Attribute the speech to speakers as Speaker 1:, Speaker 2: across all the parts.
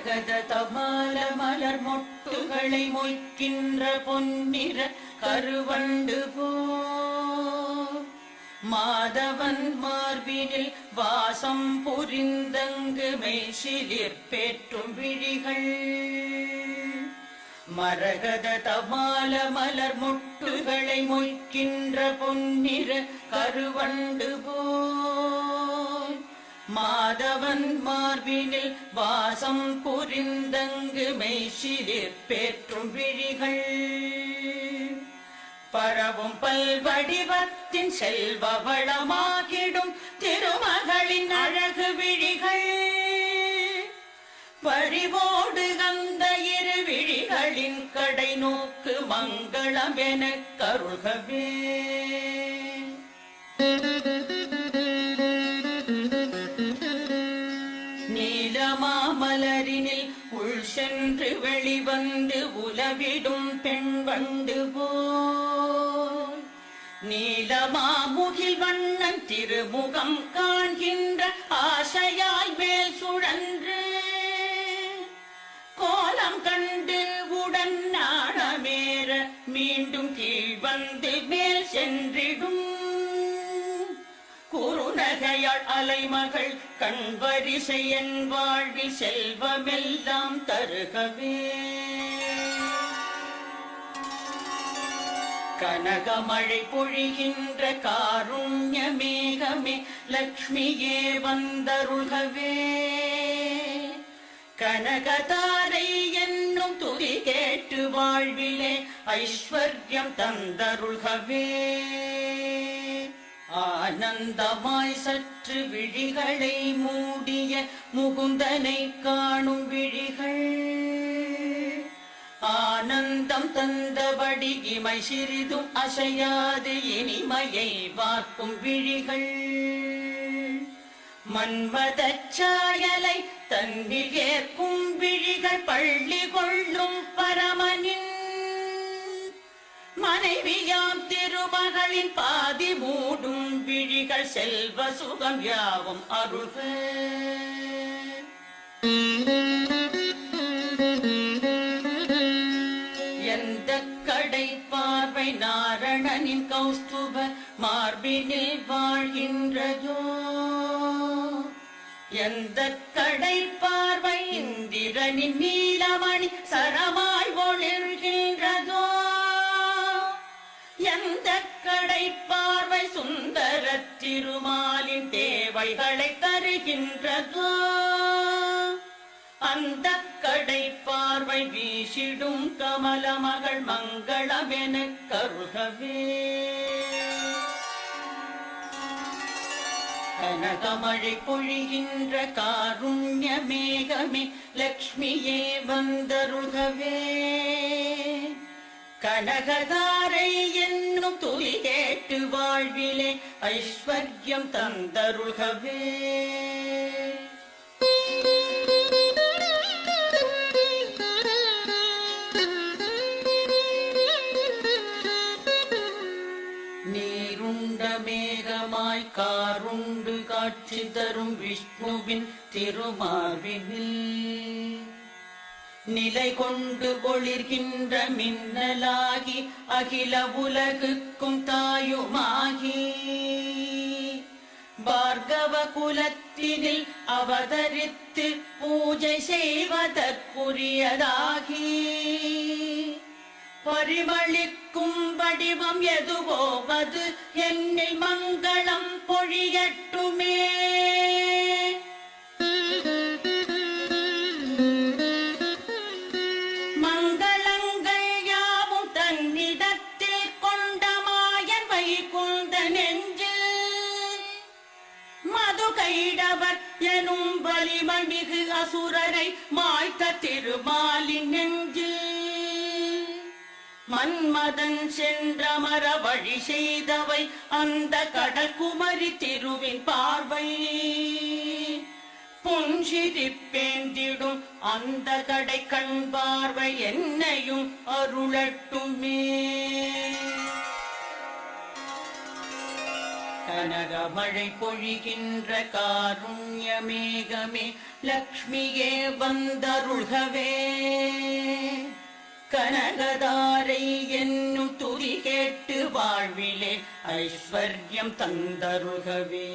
Speaker 1: மரகத தபால மலர் மொட்டுகளை மொய்க்கின்ற பொன்னிற கருவண்டு போ மாதவன் மார்பினில் வாசம் புரிந்தங்கு மெய்சிலிர்பேற்றும் விழிகள் மரகத தபால மலர் மொட்டுகளை மொய்க்கின்ற பொன்னிற கருவண்டு போல் மாதவன் மார்பினில் வாசம் புரிந்தங்கு மெய்சிலிர்பேற்றும் விழிகள் பரவும் பல்வடிவத்தின் செல்வ வளமாகிடும் திருமகளின் அழகு விழிகள் பறிவோடு அந்த இரு விழிகளின் கடை நோக்கு மங்களம் எனக் கருள்கவே நீலமாமலரினில் உள் சென்று வெளிவந்து உலவிடும் பெண் வண்டு போல் நீலமாமுகில் வண்ணன் திருமுகம் காண்கின்ற ஆசையாய் மேல் சுழன்று கோலம் கண்டு உடன் நாணமேற மீண்டும் கீழ் வந்து மேல் சென்றிடும் குறுநகையாள் அலைமகள் கண்வரிசை என் வாழ்வில் செல்வமெல்லாம் தருகவே கனகமழை பொழிகின்ற காருண்ய மேகமே லக்ஷ்மியே வந்தருள்கவே கனகதாரை என்னும் துதி கேட்டு வாழ்விலே ஐஸ்வர்யம் தந்தருள்கவே ஆனந்தமாய் சற்று விழிகளை மூடிய முகுந்தனை காணும் விழிகள் ஆனந்தம் தந்தபடி இமை சிறிதும் அசையாது இனிமையை வார்க்கும் விழிகள் மன்மதச் சாயலை தன்னில் ஏற்கும் விழிகள் பள்ளி கொள்ளும் பரமனின் மனைவியாம் திருமகளின் பாதி மூடும் விழிகள் செல்வ சுகம் யாவும் அருள்க எந்த கடை பார்வை நாரணனின் கௌஸ்துப மார்பினில் வாழ்கின்றதோ எந்த கடை பார்வை இந்திரனின் நீலமணி சரமாய் ஒளிர்கின்றதோ எந்த கடை பார்வை சுந்தர திருமாலின் தேவைகளை தருகின்றதோ அந்த கடை பார்வை வீசிடும் கமல மகள் மங்களம் எனக் கருள்கவே கனகமழை பொழிகின்ற காருண்ய மேகமே லக்ஷ்மியே வந்தருள்கவே கனகதாரை என்னும் துதி கேட்டு வாழ்விலே ஐஸ்வர்யம் தந்தருள்கவே நீருண்ட மேகமாய் காருண்டு காட்சி தரும் விஷ்ணுவின் திருமார்பினில் நிலை கொண்டு ஒளிர்கின்ற மின்னலாகி அகில உலகுக்கும் தாயுமாகி பார்கவ குலத்தினில் அவதரித்து பூஜை செய்வதற்குரியதாகி பரிமளிக்கும் வடிவம் எதுவோ அது என்னில் மங்களம் பொழியட்டுமே மங்களங்கள் யாவும் தன்னிடத்தில் கொண்ட மாயன் வைகுந்த நெஞ்சில் மது கைடவர் எனும் வலிமை மிகு அசுரரை மாய்த்த திருமாலின் நெஞ்சில் மன்மதன் சென்றமர வழி செய்தவை அந்த கடல் குமரி திருவின் பார்வை புஞ்சிரிப்பேந்திடும் அந்த கடை கண் பார்வை என்னையும் அருளட்டுமே கனகமழை பொழிகின்ற காருண்ய மேகமே லக்ஷ்மியே வந்தருள்கவே. கனகதாரை என்னும் துதி கேட்டு வாழ்விலே ஐஸ்வர்யம் தந்தருள்கவே.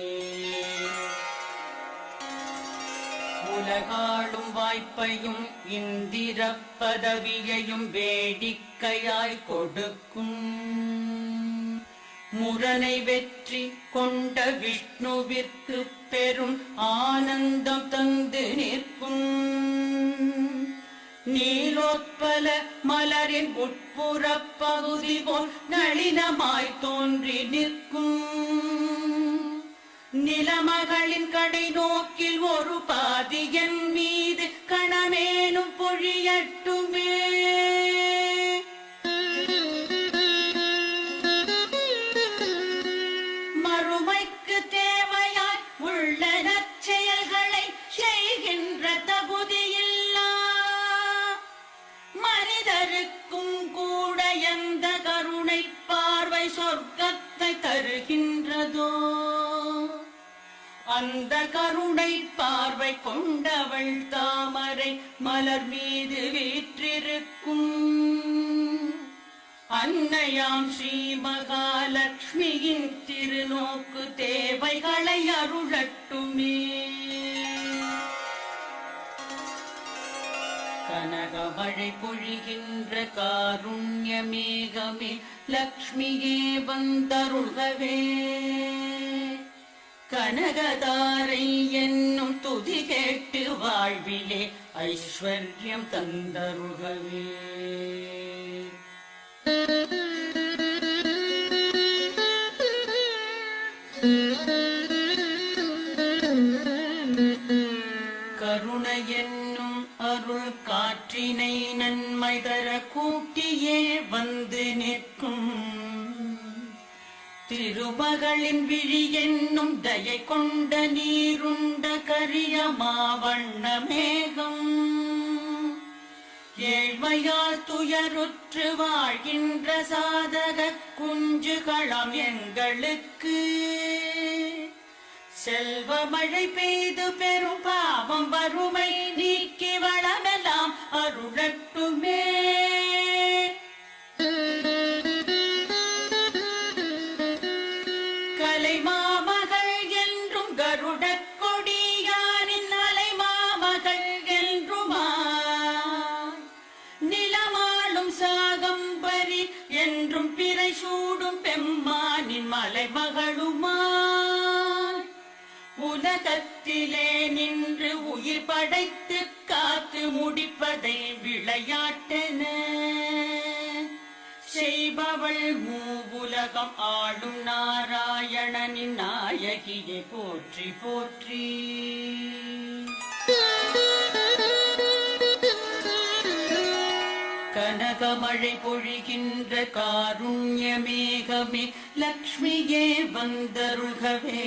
Speaker 1: உலகாளும் வாய்ப்பையும் இந்திர பதவியையும் வேடிக்கையாய் கொடுக்கும் முரனை வெற்றி கொண்ட விஷ்ணுவிற்கு பெரும் ஆனந்தம் தந்து நிற்கும் நீலோத்பல மலரின் உட்புற பகுதி போல் நளினமாய் தோன்றி நிற்கும் நிலமகளின் கடை நோக்கில் ஒரு பாதி என் மீது கணமேனும் பொழியட்டுமே. மறுமைக்கு தேவையாய் உள்ள நற்செயல்களை செய்கின்ற தகுதியில்லா மனிதருக்கும் கூட எந்த கருணை பார்வை சொர்க்கத்தை தருகின்றதோ அந்த கருணை பார்வை கொண்டவள் தாமரை மலர் மீது வீற்றிருக்கும் அன்னையாம் ஸ்ரீ மகாலட்சுமியின் திருநோக்கு தேவைகளை அருளட்டுமே. கனகமழை பொழிகின்ற காருண்ய மேகமே லக்ஷ்மியே வந்தருள்கவே. கனகதாரை என்னும் துதி கேட்டு வாழ்விலே ஐஸ்வர்யம் தந்தருள்கவே. கருணை என்னும் அருள் காற்றினை நன்மை தர கூட்டியே வந்து நிற்கும் திருமகளின் விழி என்னும் தயை கொண்ட நீருண்ட கரிய மாவண்ண மேகம் ஏழ்மையால் துயருற்று வாழ்கின்ற சாதக குஞ்சுகளம் எங்களுக்கு செல்வ மழை பெய்து பெரும் பாவம் வறுமை நீக்கி வளமெல்லாம் அருளட்டுமே. கலைமாமகள் என்றும் கருட கொடியானின் அலைமாமகள் என்றுமா நிலமாளும் சாகம்பரி என்றும் பிறை சூடும் பெம்மானின் மலைமகளுமா உலகத்திலே நின்று உயிர் படைத்து காத்து முடிப்பதை விளையாட்டென செய்பவள் மூவுலகம் ஆளும் நாராயணனின் நாயகியை போற்றி போற்றி. கனகமழை பொழிகின்ற காருண்ய மேகமே லக்ஷ்மியே வந்தருள்கவே.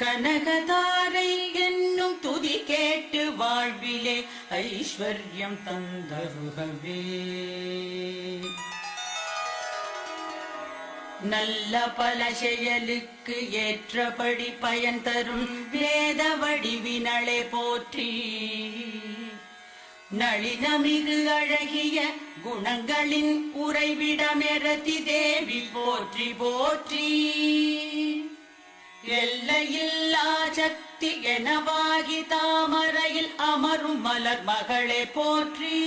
Speaker 1: கனகதாரை என்னும் துதி கேட்டு வாழ்விலே ஐஸ்வர்யம் தந்தருள்கவே. நல்ல பல செயலுக்கு ஏற்றபடி பயன் தரும் வேத வடிவினளே போற்றி. நளினமிகு அழகிய குணங்களின் உறைவிடமெரதி தேவி போற்றி போற்றி. எல்லையில்லா சக்தி எனவாகி தாமரையில் அமரும் மலர் மகளே போற்றி.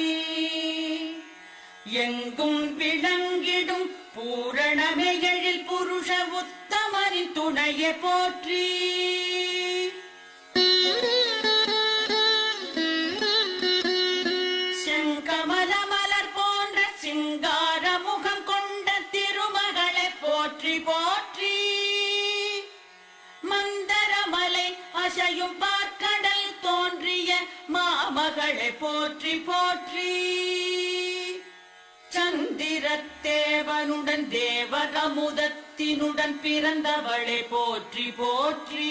Speaker 1: எங்கும் விளங்கிடும் பூரணமைகளில் புருஷ உத்தமரின் துணையை போற்றி. செங்கமல மலர் போன்ற சிங்கார முகம் கொண்ட திருமகளை போற்றி போற்றி. மந்தரமலை அசையும் பார்க்கடல் தோன்றிய மாமகளை போற்றி போற்றி. சந்திரத்தேவனுடன் தேவரமுதத்தினுடன் பிறந்தவளை போற்றி போற்றி.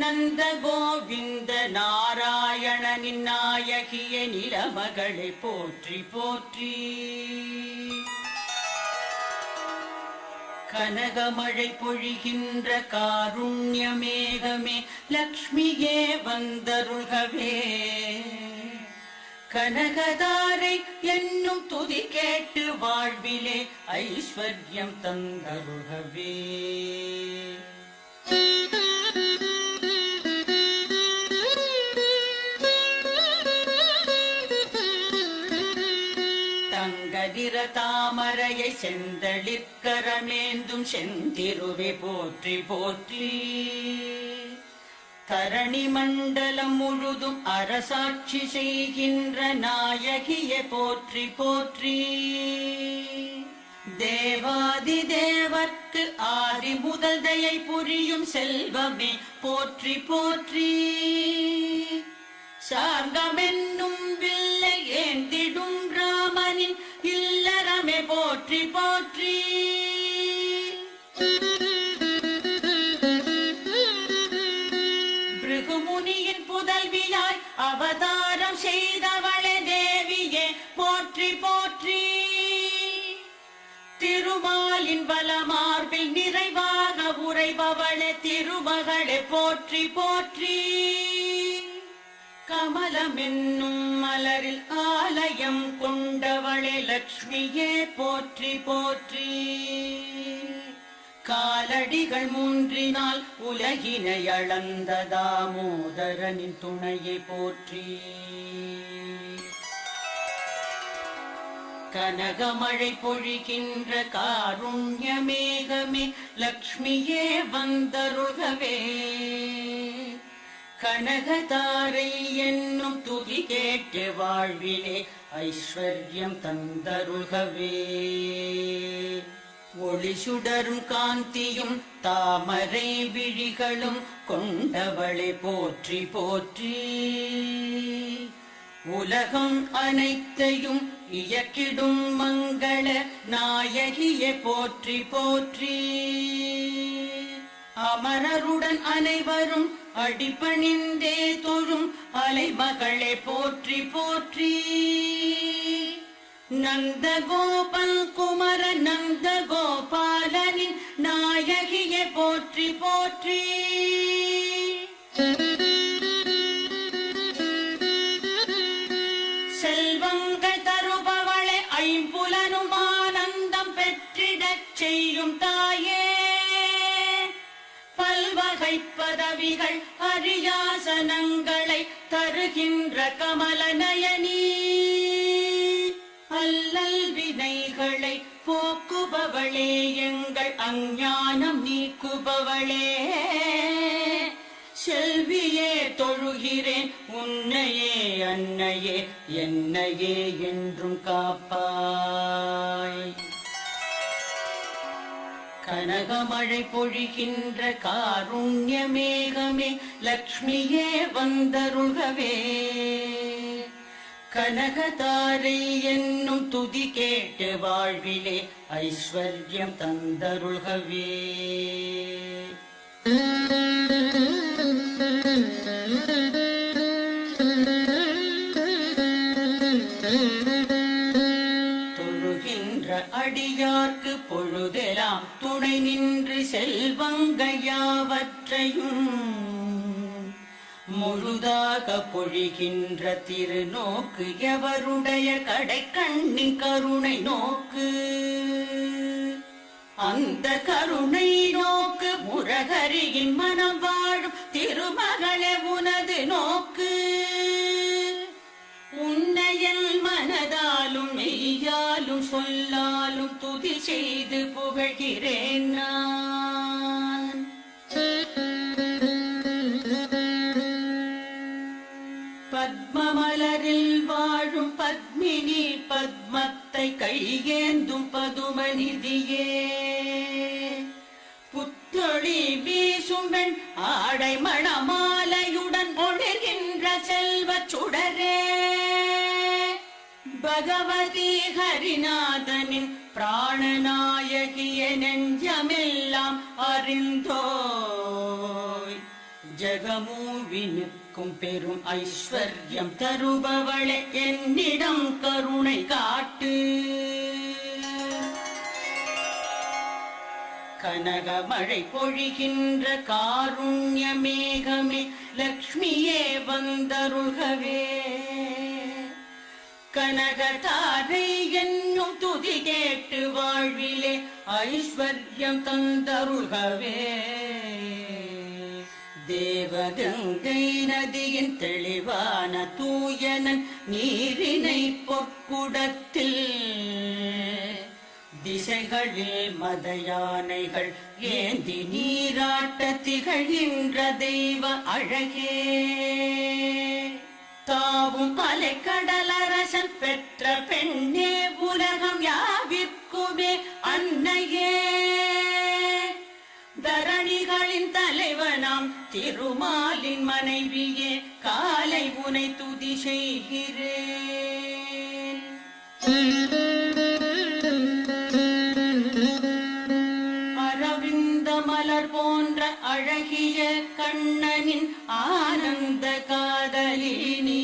Speaker 1: நந்த கோவிந்த நாராயணனின் நாயகிய நிலமகளை போற்றி போற்றி. கனகமழை பொழிகின்ற காருண்யமேகமே லக்ஷ்மியே வந்தருள்கவே. கனகதாரை என்னும் துதி கேட்டு வாழ்விலே ஐஸ்வர்யம் தந்தருள்கவே. தங்கதிர தாமரையை செந்தளிர்கரமேந்தும் செந்திருவே போற்றி போற்றி. தரணி மண்டலம் முழுதும் அரசாட்சி செய்கின்ற நாயகியே போற்றி போற்றி. தேவாதி தேவர்க்கு ஆதி முதல் தயை புரியும் செல்வமே போற்றி போற்றி. சார்கமென்னும் வில்லை ஏந்திடும் ராமனின் இல்லறமே போற்றி போற்றி. பிருகுமுனியின் புதல்வியாய் அவதாரம் செய்தவளே தேவியே போற்றி போற்றி. திருமாலின் வலமார்பில் நிறைவாக உறைபவளே திருமகளே போற்றி போற்றி. கமலமென்னும் மலரில் ஆலயம் கொண்டவளே லக்ஷ்மியே போற்றி போற்றி. காலடிகள் மூன்றினால் உலகினை அளந்த தாமோதரனின் துணையை போற்றி. கனகமழை பொழிகின்ற காருண்யமேகமே லக்ஷ்மியே வந்தருள்கவே. கனகதாரை என்னும் துதி கேட்டு வாழ்விலே ஐஸ்வர்யம் தந்தருள்கவே. ஒளி சுடரும் காந்தியும் தாமரை விழிகளும் கொண்டவளே போற்றி போற்றி. உலகம் அனைத்தையும் இயக்கிடும் மங்கள நாயகியே போற்றி போற்றி. அமரருடன் அனைவரும் அடிபணிந்தே தொழும் அலைமகளே போற்றி போற்றி. நந்தகோபன் குமர நந்த கோபாலனின் நாயகியே போற்றி போற்றி. செல்வங்கள் தருபவளே ஐம்புலனும் ஆனந்தம் பெற்றிடச் செய்யும் தாயே. பல்வகை பதவிகள் அரியாசனங்களை தருகின்ற கமல நயனி. அல்லல் வினைகளை போக்குபவளே எங்கள் அஞ்ஞானம் நீக்குபவளே. செல்வியே தொழுகிறேன் உன்னையே அன்னையே என்னையே என்றும் காப்பாய். கனகமழை பொழிகின்ற காருண்யமேகமே லக்ஷ்மியே வந்தருள்கவே. கனகதாரை என்னும் துதி கேட்டு வாழ்விலே ஐஸ்வர்யம் தந்தருள்கவே. தொழுகின்ற அடியார்க்கு பொழுதெல்லாம் துணை நின்று செல்வங்கள் யாவற்றையும் முழுதாக பொழிகின்ற திருநோக்கு எவருடைய கடை கண்ணின் கருணை நோக்கு. அந்த கருணை நோக்கு முரகரியின் மனம் வாழும் திருமகளே உனது நோக்கு. உன்னையல் மனதாலும் மெய்யாலும் சொல்லாலும் துதி செய்து புகழ்கிறேன் நான். பத்மமலரில் வாழும் பத்மினி பத்மத்தை கையேந்தும் பதுமநிதியே. புத்தொழி வீசும் பெண் ஆடை மணமாலையுடன் ஒளிர்கின்ற செல்வச் சுடரே. பகவதி ஹரிநாதனின் பிராணநாயகிய நெஞ்சமெல்லாம் அறிந்தோய். ஜகமூவினுக்கும் பெரும் ஐஸ்வர்யம் தருபவளே என்னிடம் கருணை காட்டு. கனகமழை பொழிகின்ற காருண்ய மேகமே லக்ஷ்மியே வந்தருள்கவே கனகதாரை என்னும் துதி கேட்டு வாழ்விலே ஐஸ்வர்யம் தந்தருள்கவே தேவகங்கை நதியின் தெளிவான தூயனன் நீரினை பொற்குடத்தில் திசைகளில் மத யானைகள் ஏந்தி நீராட்ட திகழ்கின்ற தெய்வ அழகே தாவும் அலைக்கடலரசன் பெற்ற பெண்ணே உலகம் யாவிற்குமே அன்னையே தரணிகளின் தலைவனாம் திருமாலின் மனைவியே காலை உனை துதி செய்கிறேன் அரவிந்த மலர் போன்ற அழகிய கண்ணனின் ஆனந்த காதலினி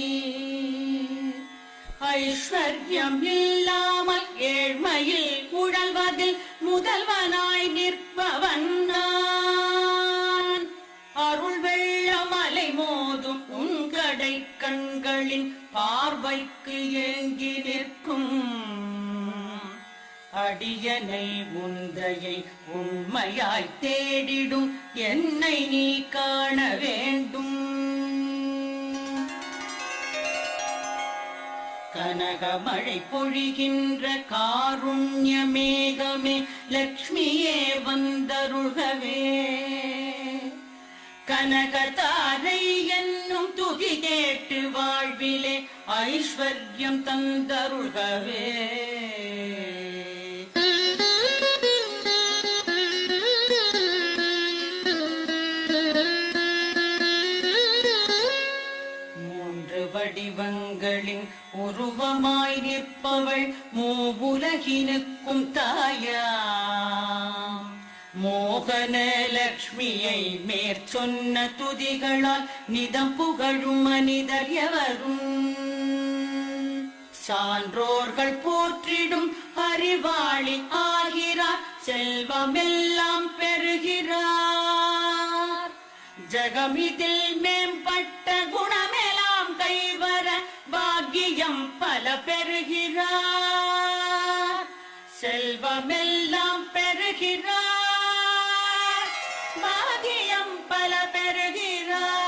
Speaker 1: ஐஸ்வர்யம் இல்லாமல் ஏழ்மையில் உழல்வதில் முதல்வனாய் நிற்பவன் நான் அருள் வெள்ளமலை மோதும் உங்கடை கண்களின் பார்வைக்கு ஏங்கி நிற்கும் அடியனை முந்தையை உண்மையாய் தேடிடும் என்னை நீ காண வேண்டும் கனகமழை பொழிகின்ற காருண்ய மேகமே லக்ஷ்மியே வந்தருள்கவே கனகதாரை என்னும் துதி கேட்டு வாழ்விலே ஐஸ்வர்யம் தந்தருள்கவே வடிவங்களின் உருவமாய் நிற்பவள் மூவுலகினுக்கும் தாயா மோகன லக்ஷ்மியை மேற்சொன்ன துதிகளால் நிதம் புகழும் மனிதர் எவரும் சான்றோர்கள் போற்றிடும் அறிவாளி ஆகிறார் செல்வமெல்லாம் பெறுகிறார் ஜகமிதில் மேம்பட்ட குணமெல்லாம் கைவர பாக்கியம் பல பெறுகிறார் செல்வமெல்லாம் பெறுகிறார் பாக்கியம் பல பெறுகிறார்